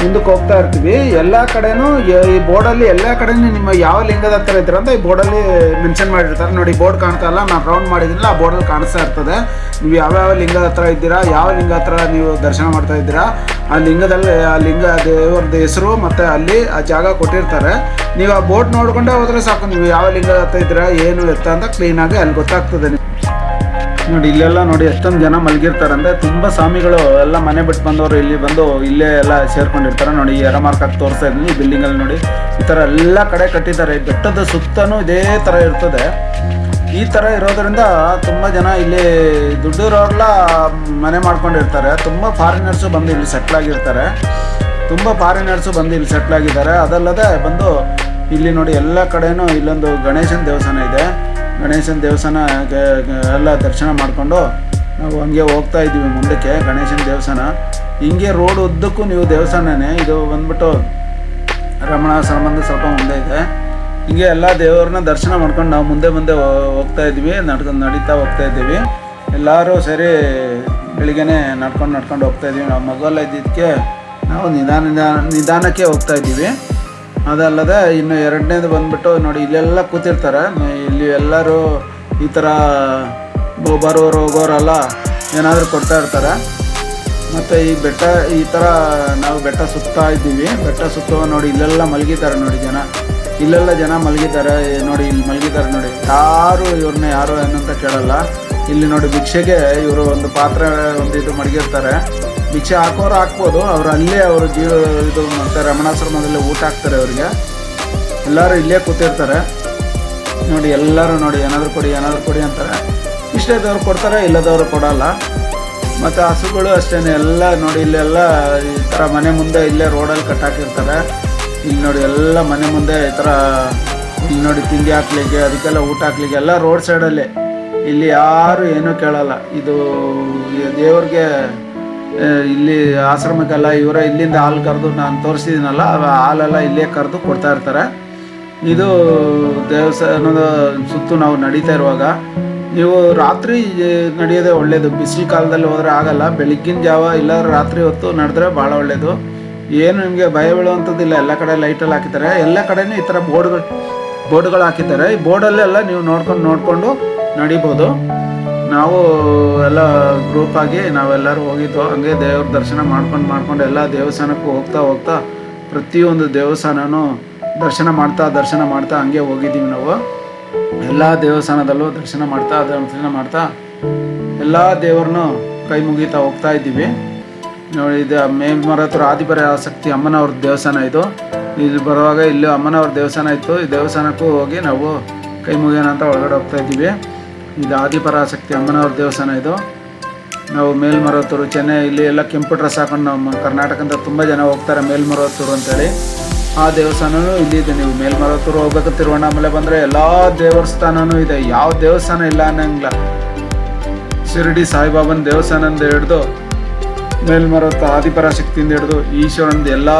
ಮುಂದಕ್ಕೆ ಹೋಗ್ತಾ ಇರ್ತೀವಿ. ಎಲ್ಲ ಕಡೆನೂ ಈ ಬೋರ್ಡಲ್ಲಿ ಎಲ್ಲ ಕಡೆನೂ ನಿಮ್ಮ ಯಾವ ಲಿಂಗದ ಹತ್ರ ಇದ್ದೀರ ಅಂತ ಈ ಬೋರ್ಡಲ್ಲಿ ಮೆನ್ಷನ್ ಮಾಡಿರ್ತಾರೆ. ನೋಡಿ ಬೋರ್ಡ್ ಕಾಣ್ತಾ ಇಲ್ಲ, ನಾನು ರೌಂಡ್ ಮಾಡಿದ್ದಿಲ್ಲ, ಆ ಬೋರ್ಡಲ್ಲಿ ಕಾಣಿಸ್ತಾ ಇರ್ತದೆ. ನೀವು ಯಾವ್ಯಾವ ಲಿಂಗದ ಹತ್ರ ಇದ್ದೀರಾ, ಯಾವ ಲಿಂಗ ಹತ್ರ ನೀವು ದರ್ಶನ ಮಾಡ್ತಾ ಇದ್ದೀರಾ, ಆ ಲಿಂಗದಲ್ಲಿ ಆ ಲಿಂಗ ದೇವರದ ಹೆಸರು ಮತ್ತು ಅಲ್ಲಿ ಆ ಜಾಗ ಕೊಟ್ಟಿರ್ತಾರೆ. ನೀವು ಆ ಬೋರ್ಡ್ ನೋಡ್ಕೊಂಡೇ ಹೋದರೆ ಸಾಕು, ನೀವು ಯಾವ ಲಿಂಗದ ಹತ್ರ ಇದ್ದೀರಾ ಏನು ಎತ್ತ ಅಂತ ಕ್ಲೀನಾಗಿ ಅಲ್ಲಿ ಗೊತ್ತಾಗ್ತದೆ. ನೋಡಿ ಇಲ್ಲೆಲ್ಲ ನೋಡಿ ಎಷ್ಟೊಂದು ಜನ ಮಲಗಿರ್ತಾರೆ. ಅಂದರೆ ತುಂಬ ಸ್ವಾಮಿಗಳು ಎಲ್ಲ ಮನೆ ಬಿಟ್ಟು ಬಂದವರು ಇಲ್ಲಿ ಬಂದು ಇಲ್ಲೇ ಎಲ್ಲ ಸೇರ್ಕೊಂಡಿರ್ತಾರೆ. ನೋಡಿ ಈ ಮಾರ್ಕ್ ಹಾಕಿ ತೋರಿಸ್ತಾ ಇದ್ದೀನಿ. ಈ ಬಿಲ್ಡಿಂಗಲ್ಲಿ ನೋಡಿ ಈ ಥರ ಎಲ್ಲ ಕಡೆ ಕಟ್ಟಿದ್ದಾರೆ. ಬೆಟ್ಟದ ಸುತ್ತನೂ ಇದೇ ಥರ ಇರ್ತದೆ. ಈ ಥರ ಇರೋದರಿಂದ ತುಂಬ ಜನ ಇಲ್ಲಿ ದುಡ್ಡಿರೋರೆಲ್ಲ ಮನೆ ಮಾಡ್ಕೊಂಡಿರ್ತಾರೆ. ತುಂಬ ಫಾರಿನರ್ಸು ಬಂದು ಇಲ್ಲಿ ಸೆಟ್ಲಾಗಿರ್ತಾರೆ. ಸೆಟ್ಲಾಗಿದ್ದಾರೆ. ಅದಲ್ಲದೆ ಬಂದು ಇಲ್ಲಿ ನೋಡಿ ಎಲ್ಲ ಕಡೆಯೂ ಇಲ್ಲೊಂದು ಗಣೇಶನ ದೇವಸ್ಥಾನ ಇದೆ. ಗಣೇಶನ ದೇವಸ್ಥಾನ ಎಲ್ಲ ದರ್ಶನ ಮಾಡಿಕೊಂಡು ನಾವು ಹಂಗೆ ಹೋಗ್ತಾ ಇದ್ದೀವಿ ಮುಂದಕ್ಕೆ. ಗಣೇಶನ ದೇವಸ್ಥಾನ ಹಿಂಗೆ ರೋಡ್ ಉದ್ದಕ್ಕೂ ನೀವು ದೇವಸ್ಥಾನನೇ. ಇದು ಬಂದ್ಬಿಟ್ಟು ರಮಣಾಶ್ರಮದಿಂದ ಸ್ವಲ್ಪ ಮುಂದೆ ಇದೆ. ಹಿಂಗೆ ಎಲ್ಲ ದೇವ್ರನ್ನ ದರ್ಶನ ಮಾಡ್ಕೊಂಡು ನಾವು ಮುಂದೆ ಹೋಗ್ತಾ ಇದ್ವಿ. ನಡೀತಾ ಹೋಗ್ತಾ ಇದ್ದೀವಿ. ಎಲ್ಲರೂ ಸೇರಿ ಬೆಳಿಗ್ಗೆನೇ ನಡ್ಕೊಂಡು ಹೋಗ್ತಾ ಇದ್ದೀವಿ. ನಾವು ಮಗುವೆಲ್ಲ ಇದ್ದಿದ್ದಕ್ಕೆ ನಾವು ನಿಧಾನಕ್ಕೆ ಹೋಗ್ತಾ ಇದ್ದೀವಿ. ಅದಲ್ಲದೆ ಇನ್ನು ಎರಡನೇದು ಬಂದ್ಬಿಟ್ಟು ನೋಡಿ ಇಲ್ಲೆಲ್ಲ ಕೂತಿರ್ತಾರೆ. ಇಲ್ಲಿ ಎಲ್ಲರೂ ಈ ಥರ ಬರೋರು ಹೋಗೋರೆಲ್ಲ ಏನಾದರೂ ಕೊಡ್ತಾ ಇರ್ತಾರೆ. ಮತ್ತು ಈ ಥರ ನಾವು ಬೆಟ್ಟ ಸುತ್ತಾ ಇದ್ದೀವಿ. ನೋಡಿ ಇಲ್ಲೆಲ್ಲ ಮಲಗಿದ್ದಾರೆ ನೋಡಿ ಜನ. ಮಲಗಿದ್ದಾರೆ ನೋಡಿ. ಇಲ್ಲಿ ಮಲಗಿದ್ದಾರೆ ನೋಡಿ. ಯಾರು ಏನಂತ ಕೇಳಲ್ಲ. ಇಲ್ಲಿ ನೋಡಿ ಭಿಕ್ಷೆಗೆ ಇವರು ಒಂದು ಪಾತ್ರೆ ಇದು ಮಡಗಿರ್ತಾರೆ. ಭಿಕ್ಷೆ ಹಾಕೋರು ಹಾಕ್ಬೋದು. ಅವರು ಅಲ್ಲೇ ಅವರು ಇದು ಮತ್ತು ರಮಣಾಶ್ರಮದಲ್ಲಿ ಊಟ ಹಾಕ್ತಾರೆ ಅವರಿಗೆ. ಎಲ್ಲರೂ ಇಲ್ಲೇ ಕೂತಿರ್ತಾರೆ ನೋಡಿ. ಎಲ್ಲರೂ ನೋಡಿ ಏನಾದರೂ ಕೊಡಿ ಅಂತಾರೆ. ಇಷ್ಟದವ್ರು ಕೊಡ್ತಾರೆ, ಇಲ್ಲದವರು ಕೊಡಲ್ಲ. ಮತ್ತು ಹಸುಗಳು ಅಷ್ಟೇ ಎಲ್ಲ ನೋಡಿ. ಇಲ್ಲೆಲ್ಲ ಈ ಥರ ಮನೆ ಮುಂದೆ ಇಲ್ಲೇ ರೋಡಲ್ಲಿ ಕಟ್ಟಾಕಿರ್ತಾರೆ. ಇಲ್ಲಿ ನೋಡಿ ಎಲ್ಲ ಮನೆ ಮುಂದೆ ಈ ಥರ ಇಲ್ಲಿ ನೋಡಿ ತಿಂಡಿ ಹಾಕ್ಲಿಕ್ಕೆ ಅದಕ್ಕೆಲ್ಲ ಊಟ ಹಾಕ್ಲಿಕ್ಕೆ ಎಲ್ಲ ರೋಡ್ ಸೈಡಲ್ಲೇ. ಇಲ್ಲಿ ಯಾರು ಏನೂ ಕೇಳಲ್ಲ. ಇದು ದೇವ್ರಿಗೆ ಇಲ್ಲಿ ಆಶ್ರಮಕ್ಕೆಲ್ಲ ಇವರೇ ಇಲ್ಲಿಂದ ಹಾಲು ಕರೆದು ನಾನು ತೋರಿಸಿದ್ದೀನಲ್ಲ, ಹಾಲೆಲ್ಲ ಇಲ್ಲೇ ಕರೆದು ಕೊಡ್ತಾ ಇರ್ತಾರೆ. ಇದು ದೇವಸ್ಥಾನದ ಸುತ್ತು ನಾವು ನಡೀತಾ ಇರುವಾಗ ನೀವು ರಾತ್ರಿ ನಡೆಯೋದೇ ಒಳ್ಳೆಯದು. ಬಿಸಿಲು ಕಾಲದಲ್ಲಿ ಹೋದರೆ ಆಗಲ್ಲ. ಬೆಳಗ್ಗಿನ ಜಾವ ಇಲ್ಲ ರಾತ್ರಿ ಹೊತ್ತು ನಡೆದ್ರೆ ಭಾಳ ಒಳ್ಳೆಯದು. ಏನು ನಿಮಗೆ ಭಯ ಬೀಳುವಂಥದ್ದಿಲ್ಲ. ಎಲ್ಲ ಕಡೆ ಲೈಟಲ್ಲಿ ಹಾಕಿದ್ದಾರೆ. ಎಲ್ಲ ಕಡೆಯೂ ಈ ಥರ ಬೋರ್ಡ್ಗಳು ಹಾಕಿದ್ದಾರೆ. ಈ ಬೋರ್ಡಲ್ಲೆಲ್ಲ ನೀವು ನೋಡಿಕೊಂಡು ನಡಿಬೋದು. ನಾವು ಎಲ್ಲ ಗ್ರೂಪಾಗಿ ನಾವೆಲ್ಲರೂ ಹೋಗಿದ್ದು. ಹಂಗೆ ದೇವ್ರ ದರ್ಶನ ಮಾಡ್ಕೊಂಡು ಎಲ್ಲ ದೇವಸ್ಥಾನಕ್ಕೂ ಹೋಗ್ತಾ ಪ್ರತಿಯೊಂದು ದೇವಸ್ಥಾನನೂ ದರ್ಶನ ಮಾಡ್ತಾ ಹಂಗೆ ಹೋಗಿದ್ದೀವಿ ನಾವು. ಎಲ್ಲ ದೇವಸ್ಥಾನದಲ್ಲೂ ದರ್ಶನ ಮಾಡ್ತಾ ಎಲ್ಲ ದೇವ್ರನ್ನೂ ಕೈ ಮುಗಿತಾ ಹೋಗ್ತಾ ಇದ್ದೀವಿ ನೋಡಿ. ಇದು ಮೇಲ್ಮರತ್ತೂರು ಆದಿಪರಾಶಕ್ತಿ ಅಮ್ಮನವ್ರ ದೇವಸ್ಥಾನ ಇದು. ಇಲ್ಲಿ ಬರುವಾಗ ಇಲ್ಲಿ ಅಮ್ಮನವ್ರ ದೇವಸ್ಥಾನ ಇತ್ತು. ಈ ದೇವಸ್ಥಾನಕ್ಕೂ ಹೋಗಿ ನಾವು ಕೈ ಮುಗಿಯೋಣ ಅಂತ ಒಳಗಡೆ ಹೋಗ್ತಾ ಇದ್ದೀವಿ. ಇದು ಆದಿಪರಾಶಕ್ತಿ ಅಮ್ಮನವ್ರ ದೇವಸ್ಥಾನ ಇದು. ನಾವು ಮೇಲ್ಮರತ್ತೂರು ಚೆನ್ನೈ ಇಲ್ಲಿ ಎಲ್ಲ ಕೆಂಪು ಡ್ರೆಸ್ ಹಾಕೊಂಡು ನಮ್ಮ ಕರ್ನಾಟಕದಿಂದ ತುಂಬ ಜನ ಹೋಗ್ತಾರೆ ಮೇಲ್ಮರತ್ತೂರು ಅಂತೇಳಿ. ಆ ದೇವಸ್ಥಾನವೂ ಇಲ್ಲಿದೆ. ನೀವು ಮೇಲ್ಮರತ್ತೂರು ಹೋಗ್ಬೇಕು, ತಿರುವಣ್ಣಾಮಲೆ ಬಂದರೆ ಎಲ್ಲ ದೇವಸ್ಥಾನವೂ ಇದೆ. ಯಾವ ದೇವಸ್ಥಾನ ಇಲ್ಲ ಅನ್ನಂಗಿಲ್ಲ. ಶಿರಡಿ ಸಾಯಿಬಾಬನ ದೇವಸ್ಥಾನದಿಂದ ಹಿಡಿದು ಮೇಲ್ಮರತ್ತು ಆದಿಪರಾಶಕ್ತಿಯಿಂದ ಹಿಡಿದು ಈಶ್ವರನದ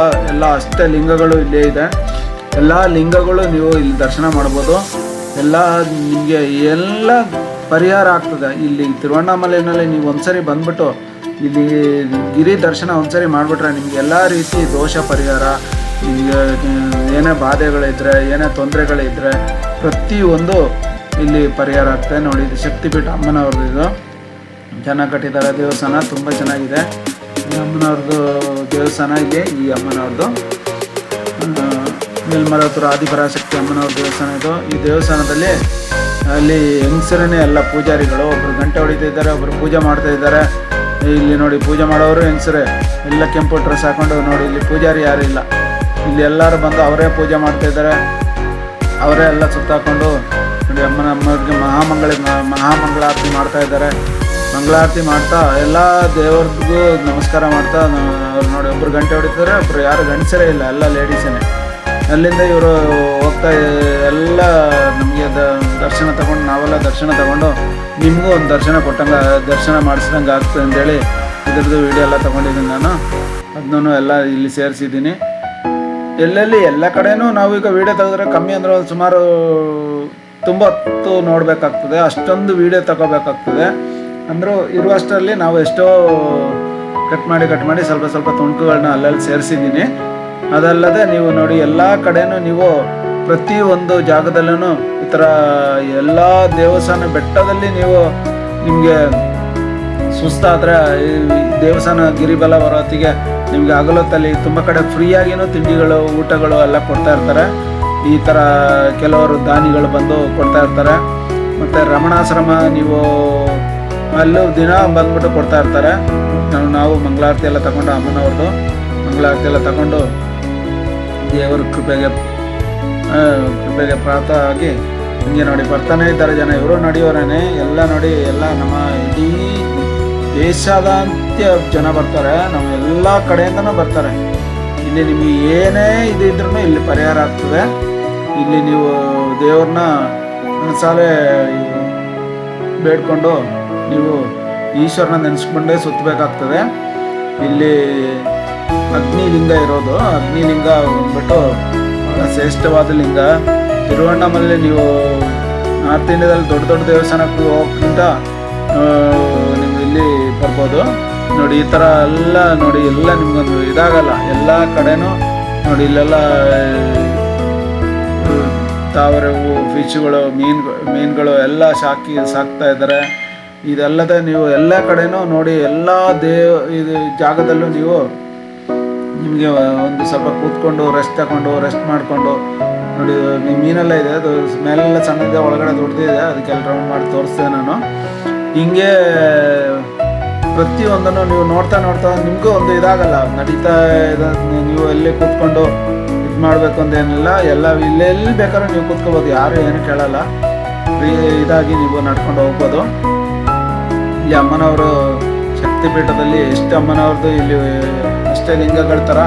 ಎಲ್ಲ ಅಷ್ಟ ಲಿಂಗಗಳು ಇಲ್ಲೇ ಇದೆ. ಎಲ್ಲ ಲಿಂಗಗಳು ನೀವು ಇಲ್ಲಿ ದರ್ಶನ ಮಾಡ್ಬೋದು. ಎಲ್ಲ ನಿಮಗೆ ಎಲ್ಲ ಪರಿಹಾರ ಆಗ್ತದೆ. ಇಲ್ಲಿ ತಿರುವಣ್ಣಾಮಲೆಯಲ್ಲಿ ನೀವು ಒಂದ್ಸರಿ ಬಂದ್ಬಿಟ್ಟು ಇಲ್ಲಿ ಗಿರಿ ದರ್ಶನ ಒಂದ್ಸರಿ ಮಾಡಿಬಿಟ್ರೆ ನಿಮ್ಗೆ ಎಲ್ಲ ರೀತಿ ದೋಷ ಪರಿಹಾರ, ನಿಮಗೆ ಏನೇ ಬಾಧೆಗಳಿದ್ರೆ, ಏನೇ ತೊಂದರೆಗಳಿದ್ರೆ ಪ್ರತಿಯೊಂದು ಇಲ್ಲಿ ಪರಿಹಾರ ಆಗ್ತದೆ ನೋಡಿ. ಇದು ಶಕ್ತಿಪೀಠ ಅಮ್ಮನವ್ರದ್ದು. ಇದು ಚೆನ್ನಾಗಿ ಕಟ್ಟಿದ್ದಾರೆ ದೇವಸ್ಥಾನ, ತುಂಬ ಚೆನ್ನಾಗಿದೆ. ಈ ಅಮ್ಮನವ್ರದ್ದು ದೇವಸ್ಥಾನ ಇದೆ. ಈ ಅಮ್ಮನವ್ರದ್ದು ಮೇಲ್ಮರತ್ತೂರು ಆದಿಪರಾಶಕ್ತಿ ಅಮ್ಮನವ್ರ ದೇವಸ್ಥಾನ ಇದು. ಈ ದೇವಸ್ಥಾನದಲ್ಲಿ ಅಲ್ಲಿ ಹೆಂಗಸರೇ ಎಲ್ಲ ಪೂಜಾರಿಗಳು. ಒಬ್ಬರು ಗಂಟೆ ಹೊಡಿತಾ ಇದ್ದಾರೆ, ಒಬ್ಬರು ಪೂಜೆ ಮಾಡ್ತಾ ಇದ್ದಾರೆ. ಇಲ್ಲಿ ನೋಡಿ ಪೂಜೆ ಮಾಡೋರು ಹೆಂಗಸರೇ, ಎಲ್ಲ ಕೆಂಪು ಡ್ರೆಸ್ ಹಾಕೊಂಡು ನೋಡಿ. ಇಲ್ಲಿ ಪೂಜಾರಿ ಯಾರು ಇಲ್ಲ. ಇಲ್ಲಿ ಎಲ್ಲರೂ ಬಂದು ಅವರೇ ಪೂಜೆ ಮಾಡ್ತಾ ಇದ್ದಾರೆ. ಅವರೇ ಎಲ್ಲ ಸುತ್ತಾಕೊಂಡು ನೋಡಿ ಅಮ್ಮನವ್ರಿಗೆ ಮಹಾಮಂಗಳಾರತಿ ಮಾಡ್ತಾ ಇದ್ದಾರೆ. ಮಂಗಳಾರತಿ ಮಾಡ್ತಾ ಎಲ್ಲ ದೇವ್ರಿಗೂ ನಮಸ್ಕಾರ ಮಾಡ್ತಾ ನೋಡಿ. ಒಬ್ಬರು ಗಂಟೆ ಹೊಡಿತಾರೆ, ಒಬ್ಬರು ಯಾರು ಗಂಡಸರೇ ಇಲ್ಲ, ಎಲ್ಲ ಲೇಡೀಸೇ. ಅಲ್ಲಿಂದ ಇವರು ಹೋಗ್ತಾ ಎಲ್ಲ ನಮಗೆ ದರ್ಶನ ತಗೊಂಡು ನಾವೆಲ್ಲ ದರ್ಶನ ತಗೊಂಡು ನಿಮಗೂ ಒಂದು ದರ್ಶನ ಕೊಟ್ಟಂಗೆ ದರ್ಶನ ಮಾಡಿಸ್ದಂಗೆ ಆಗ್ತದೆ ಅಂತೇಳಿ ಇದ್ರದ್ದು ವೀಡಿಯೋ ಎಲ್ಲ ತೊಗೊಂಡಿದ್ದೀನಿ ನಾನು. ಅದನ್ನೂ ಎಲ್ಲ ಇಲ್ಲಿ ಸೇರಿಸಿದ್ದೀನಿ. ಎಲ್ಲೆಲ್ಲಿ ಎಲ್ಲ ಕಡೆಯೂ ನಾವೀಗ ವೀಡಿಯೋ ತೆಗೆದ್ರೆ ಕಮ್ಮಿ ಅಂದರೆ ಒಂದು ಸುಮಾರು ತುಂಬ ಹೊತ್ತು ನೋಡಬೇಕಾಗ್ತದೆ. ಅಷ್ಟೊಂದು ವೀಡಿಯೋ ತಗೋಬೇಕಾಗ್ತದೆ. ಅಂದರೂ ಇರುವಷ್ಟರಲ್ಲಿ ನಾವು ಎಷ್ಟೋ ಕಟ್ ಮಾಡಿ ಸ್ವಲ್ಪ ತುಣುಕುಗಳನ್ನ ಅಲ್ಲಲ್ಲಿ ಸೇರಿಸಿದ್ದೀನಿ. ಅದಲ್ಲದೆ ನೀವು ನೋಡಿ ಎಲ್ಲ ಕಡೆಯೂ ನೀವು ಪ್ರತಿಯೊಂದು ಜಾಗದಲ್ಲೂ ಈ ಥರ ಎಲ್ಲ ದೇವಸ್ಥಾನ ಬೆಟ್ಟದಲ್ಲಿ ನೀವು ನಿಮಗೆ ಸುಸ್ತಾದರೆ ಈ ದೇವಸ್ಥಾನ ಗಿರಿಬಲ ಬರೋ ಹೊತ್ತಿಗೆ ನಿಮಗೆ ಹಗಲೊತ್ತಲ್ಲಿ ತುಂಬ ಕಡೆ ಫ್ರೀಯಾಗಿಯೂ ತಿಂಡಿಗಳು ಊಟಗಳು ಎಲ್ಲ ಕೊಡ್ತಾ ಇರ್ತಾರೆ. ಈ ಥರ ಕೆಲವರು ದಾನಿಗಳು ಬಂದು ಕೊಡ್ತಾ ಇರ್ತಾರೆ. ಮತ್ತು ರಮಣಾಶ್ರಮ ನೀವು ಅಲ್ಲೂ ದಿನ ಬಂದ್ಬಿಟ್ಟು ಕೊಡ್ತಾ ಇರ್ತಾರೆ. ನಾವು ಮಂಗಳಾರತಿ ಎಲ್ಲ ತಗೊಂಡು ಅಮ್ಮನವ್ರದ್ದು ಮಂಗಳಾರತಿ ಎಲ್ಲ ತಗೊಂಡು ದೇವರ ಕೃಪೆಗೆ ಪ್ರಾರ್ಥ ಆಗಿ ಹಿಂಗೆ ನೋಡಿ ಬರ್ತಾನೆ ಇದ್ದಾರೆ ಜನ. ಇವರು ನಡೆಯೋರೇನೆ ಎಲ್ಲ ನೋಡಿ, ಎಲ್ಲ ನಮ್ಮ ಇಡೀ ದೇಶಾದ್ಯಂತ ಜನ ಬರ್ತಾರೆ, ನಮ್ಮ ಎಲ್ಲ ಕಡೆಯಿಂದನೂ ಬರ್ತಾರೆ. ಇಲ್ಲಿ ನಿಮಗೆ ಏನೇ ಇದು ಇದ್ರೂ ಇಲ್ಲಿ ಪರಿಹಾರ ಆಗ್ತದೆ. ಇಲ್ಲಿ ನೀವು ದೇವ್ರನ್ನ ಮನಸಾಲೆ ಬೇಡ್ಕೊಂಡು ನೀವು ಈಶ್ವರನ ನೆನೆಸ್ಕೊಂಡೇ ಸುತ್ತಬೇಕಾಗ್ತದೆ. ಇಲ್ಲಿ ಅಗ್ನಿಲಿಂಗ ಇರೋದು, ಅಗ್ನಿಲಿಂಗ ಬಂದ್ಬಿಟ್ಟು ಬಹಳ ಶ್ರೇಷ್ಠವಾದ ಲಿಂಗ. ತಿರುವಣ್ಣಾಮಲೈ ನೀವು ನಾರ್ತ್ ಇಂಡಿಯಾದಲ್ಲಿ ದೊಡ್ಡ ದೊಡ್ಡ ದೇವಸ್ಥಾನಕ್ಕೆ ಹೋಗ್ಕಿಂತ ನೀವು ಇಲ್ಲಿ ಬರ್ಬೋದು. ನೋಡಿ ಈ ಥರ ಎಲ್ಲ ನೋಡಿ, ಎಲ್ಲ ನಿಮ್ಗೊಂದು ಇದಾಗಲ್ಲ. ಎಲ್ಲ ಕಡೆನೂ ನೋಡಿ ಇಲ್ಲೆಲ್ಲ ತಾವರೆ ಹೂವು, ಫಿಶ್ಗಳು, ಮೀನುಗಳು ಎಲ್ಲ ಸಾಕ್ತಾ ಇದ್ದಾರೆ. ಇದಲ್ಲದೆ ನೀವು ಎಲ್ಲ ಕಡೆನೂ ನೋಡಿ, ಎಲ್ಲ ಇದು ಜಾಗದಲ್ಲೂ ನೀವು ನಿಮಗೆ ಒಂದು ಸ್ವಲ್ಪ ಕೂತ್ಕೊಂಡು ರೆಸ್ಟ್ ಮಾಡಿಕೊಂಡು ನೋಡಿ, ಮೀನೆಲ್ಲ ಇದೆ, ಅದು ಮೇಲೆಲ್ಲ ಸಣ್ಣದಿದೆ, ಒಳಗಡೆ ದೊಡ್ಡದಿದೆ, ಅದಕ್ಕೆಲ್ಲ ರೌಂಡ್ ಮಾಡಿ ತೋರಿಸ್ತೇನೆ ನಾನು. ಹಿಂಗೆ ಪ್ರತಿಯೊಂದನ್ನು ನೀವು ನೋಡ್ತಾ ನಿಮಗೂ ಒಂದು ಇದಾಗಲ್ಲ. ನಡೀತಾ ಇದೆ, ನೀವು ಎಲ್ಲಿ ಕೂತ್ಕೊಂಡು ಇದು ಮಾಡಬೇಕು ಅಂದೇನಿಲ್ಲ, ಎಲ್ಲ ಇಲ್ಲೆಲ್ಲಿ ಬೇಕಾದ್ರೂ ನೀವು ಕೂತ್ಕೋಬೋದು, ಯಾರು ಏನು ಕೇಳಲ್ಲ. ಇದಾಗಿ ನೀವು ನಡ್ಕೊಂಡು ಹೋಗ್ಬೋದು. ಇಲ್ಲಿ ಅಮ್ಮನವರು ಶಕ್ತಿಪೀಠದಲ್ಲಿ ಎಷ್ಟು ಅಮ್ಮನವ್ರದ್ದು ಇಲ್ಲಿ ಅಷ್ಟೇ ಲಿಂಗಗಳ ಥರ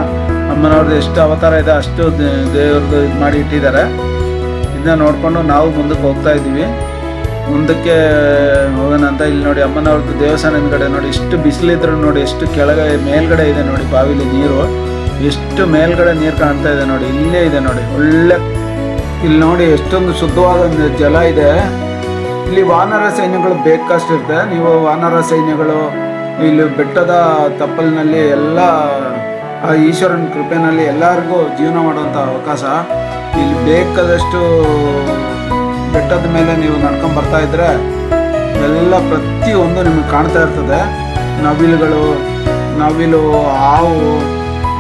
ಅಮ್ಮನವ್ರದ್ದು ಎಷ್ಟು ಅವತಾರ ಇದೆ ಅಷ್ಟು ದೇವ್ರದ್ದು ಇದು ಮಾಡಿ ಇಟ್ಟಿದ್ದಾರೆ. ಇದನ್ನ ನೋಡಿಕೊಂಡು ನಾವು ಮುಂದಕ್ಕೆ ಹೋಗ್ತಾ ಇದ್ದೀವಿ. ಮುಂದಕ್ಕೆ ಹೋಗೋಣ ಅಂತ. ಇಲ್ಲಿ ನೋಡಿ ಅಮ್ಮನವ್ರದ್ದು ದೇವಸ್ಥಾನ ಹಿಂದ್ಗಡೆ ನೋಡಿ, ಇಷ್ಟು ಬಿಸಿಲಿದ್ರು ನೋಡಿ, ಎಷ್ಟು ಮೇಲ್ಗಡೆ ಇದೆ ನೋಡಿ ಬಾವಿಲಿ ನೀರು, ಎಷ್ಟು ಮೇಲ್ಗಡೆ ನೀರು ಕಾಣ್ತಾ ಇದೆ ನೋಡಿ. ಇಲ್ಲೇ ಇದೆ ನೋಡಿ, ಒಳ್ಳೆ ಇಲ್ಲಿ ನೋಡಿ ಎಷ್ಟೊಂದು ಶುದ್ಧವಾದ ಜಲ ಇದೆ. ಇಲ್ಲಿ ವಾನರ ಸೈನ್ಯಗಳು ಬೇಕಷ್ಟಿರುತ್ತೆ. ನೀವು ವಾನರ ಸೈನ್ಯಗಳು ಇಲ್ಲಿ ಬೆಟ್ಟದ ತಪ್ಪಲಿನಲ್ಲಿ ಎಲ್ಲ ಆ ಈಶ್ವರನ ಕೃಪೆನಲ್ಲಿ ಎಲ್ಲರಿಗೂ ಜೀವನ ಮಾಡುವಂಥ ಅವಕಾಶ. ಇಲ್ಲಿ ಬೇಕಾದಷ್ಟು ಬೆಟ್ಟದ ಮೇಲೆ ನೀವು ನಡ್ಕೊಂಡು ಬರ್ತಾ ಇದ್ರೆ ಎಲ್ಲ ಪ್ರತಿಯೊಂದು ನಿಮಗೆ ಕಾಣ್ತಾ ಇರ್ತದೆ. ನವಿಲು, ಹಾವು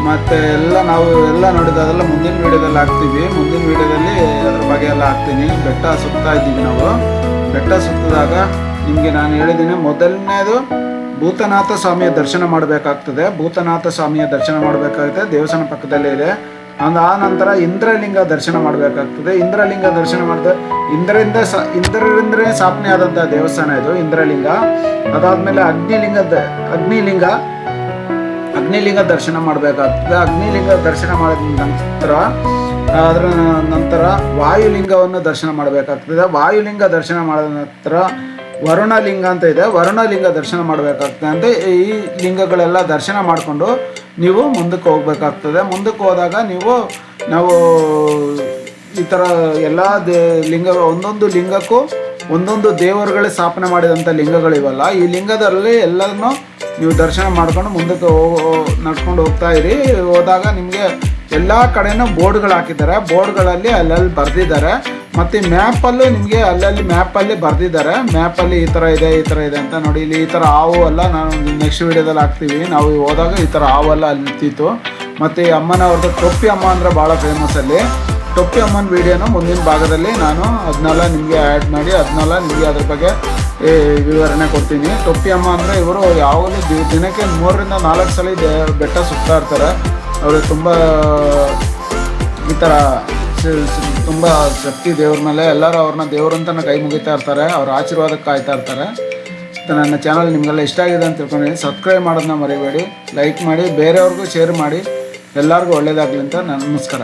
ಮತ್ತು ಎಲ್ಲ ನಾವು ಎಲ್ಲ ನೋಡಿದ ಅದೆಲ್ಲ ಮುಂದಿನ ವೀಡಿಯೋದಲ್ಲಿ ಹಾಕ್ತೀವಿ. ಮುಂದಿನ ವೀಡಿಯೋದಲ್ಲಿ ಅದ್ರ ಬಗ್ಗೆ ಎಲ್ಲ ಹಾಕ್ತೀನಿ. ಬೆಟ್ಟ ಸುತ್ತಾ ಇದ್ದೀವಿ ನಾವು. ಬೆಟ್ಟ ಸುತ್ತಿದಾಗ ನಿಮಗೆ ನಾನು ಹೇಳಿದ್ದೀನಿ, ಮೊದಲನೇದು ಭೂತನಾಥ ಸ್ವಾಮಿಯ ದರ್ಶನ ಮಾಡಬೇಕಾಗ್ತದೆ. ಭೂತನಾಥ ಸ್ವಾಮಿಯ ದರ್ಶನ ಮಾಡಬೇಕಾಗುತ್ತೆ, ದೇವಸ್ಥಾನ ಪಕ್ಕದಲ್ಲೇ ಇದೆ. ಆ ನಂತರ ಇಂದ್ರಲಿಂಗ ದರ್ಶನ ಮಾಡಬೇಕಾಗ್ತದೆ. ಇಂದ್ರಲಿಂಗ ದರ್ಶನ ಮಾಡಿದ್ರೆ ಇಂದ್ರರಿಂದಲೇ ಸ್ಥಾಪನೆ ಆದಂಥ ದೇವಸ್ಥಾನ ಇದು ಇಂದ್ರಲಿಂಗ. ಅದಾದಮೇಲೆ ಅಗ್ನಿಲಿಂಗ ದರ್ಶನ ಮಾಡಬೇಕಾಗ್ತದೆ. ಅಗ್ನಿಲಿಂಗ ದರ್ಶನ ಮಾಡಿದ ಅದರ ನಂತರ ವಾಯುಲಿಂಗವನ್ನು ದರ್ಶನ ಮಾಡಬೇಕಾಗ್ತದೆ. ವಾಯುಲಿಂಗ ದರ್ಶನ ಮಾಡಿದ ನಂತರ ವರುಣಲಿಂಗ ಅಂತ ಇದೆ, ವರುಣಲಿಂಗ ದರ್ಶನ ಮಾಡಬೇಕಾಗ್ತದೆ. ಅಂತ ಈ ಲಿಂಗಗಳೆಲ್ಲ ದರ್ಶನ ಮಾಡಿಕೊಂಡು ನೀವು ಮುಂದಕ್ಕೆ ಹೋಗ್ಬೇಕಾಗ್ತದೆ. ಮುಂದಕ್ಕೆ ಹೋದಾಗ ನಾವು ಈ ಥರ ಎಲ್ಲ ಒಂದೊಂದು ಲಿಂಗಕ್ಕೂ ಒಂದೊಂದು ದೇವರುಗಳೇ ಸ್ಥಾಪನೆ ಮಾಡಿದಂಥ ಲಿಂಗಗಳಿವಲ್ಲ, ಈ ಲಿಂಗದಲ್ಲಿ ಎಲ್ಲನೂ ನೀವು ದರ್ಶನ ಮಾಡ್ಕೊಂಡು ಮುಂದಕ್ಕೆ ನಡ್ಕೊಂಡು ಹೋಗ್ತಾ ಇರಿ. ಹೋದಾಗ ನಿಮಗೆ ಎಲ್ಲ ಕಡೆನೂ ಬೋರ್ಡ್ಗಳು ಹಾಕಿದ್ದಾರೆ. ಬೋರ್ಡ್ಗಳಲ್ಲಿ ಅಲ್ಲಲ್ಲಿ ಬರೆದಿದ್ದಾರೆ. ಮತ್ತು ಮ್ಯಾಪಲ್ಲೂ ನಿಮಗೆ ಮ್ಯಾಪಲ್ಲಿ ಬರೆದಿದ್ದಾರೆ. ಮ್ಯಾಪಲ್ಲಿ ಈ ಥರ ಇದೆ ಅಂತ ನೋಡಿ. ಇಲ್ಲಿ ಈ ಥರ ಹಾವು ಎಲ್ಲ ನಾನು ನೆಕ್ಸ್ಟ್ ವೀಡಿಯೋದಲ್ಲಿ ಹಾಕ್ತೀವಿ. ನಾವು ಹೋದಾಗ ಈ ಥರ ಹಾವೆಲ್ಲ ಅಲ್ಲಿ ನಿಂತಿತ್ತು. ಮತ್ತು ಈ ಅಮ್ಮನವ್ರದ್ದು ಟೊಪ್ಪಿ ಅಮ್ಮ ಅಂದರೆ ಭಾಳ ಫೇಮಸ್ ಅಲ್ಲಿ. ಟೊಪ್ಪಿ ಅಮ್ಮನ ವೀಡಿಯೋನು ಮುಂದಿನ ಭಾಗದಲ್ಲಿ ನಾನು ಅದನ್ನೆಲ್ಲ ನಿಮಗೆ ಆ್ಯಡ್ ಮಾಡಿ ನಿಮಗೆ ಅದ್ರ ಬಗ್ಗೆ ವಿವರಣೆ ಕೊಡ್ತೀನಿ. ಟೊಪ್ಪಿ ಅಮ್ಮ ಅಂದರೆ ಇವರು ಯಾವಾಗಲೂ ದಿನಕ್ಕೆ 3-4 ಸಲ ಬೆಟ್ಟ ಸುತ್ತಾ ಇರ್ತಾರೆ. ಅವರು ತುಂಬ ಈ ಥರ ತುಂಬ ಶಕ್ತಿ ದೇವ್ರ ಮೇಲೆ. ಎಲ್ಲರೂ ಅವ್ರನ್ನ ದೇವ್ರಂತನ ಕೈ ಮುಗಿತಾ ಇರ್ತಾರೆ, ಅವ್ರ ಆಶೀರ್ವಾದಕ್ಕೆ ಕಾಯ್ತಾ ಇರ್ತಾರೆ. ನನ್ನ ಚಾನಲ್ ನಿಮಗೆಲ್ಲ ಇಷ್ಟ ಆಗಿದೆ ಅಂತ ತಿಳ್ಕೊಂಡಿದ್ದೀನಿ. ಸಬ್ಸ್ಕ್ರೈಬ್ ಮಾಡೋದನ್ನ ಮರಿಬೇಡಿ, ಲೈಕ್ ಮಾಡಿ, ಬೇರೆಯವ್ರಿಗೂ ಶೇರ್ ಮಾಡಿ. ಎಲ್ಲರಿಗೂ ಒಳ್ಳೆಯದಾಗಲಿ ಅಂತ ನಮಸ್ಕಾರ.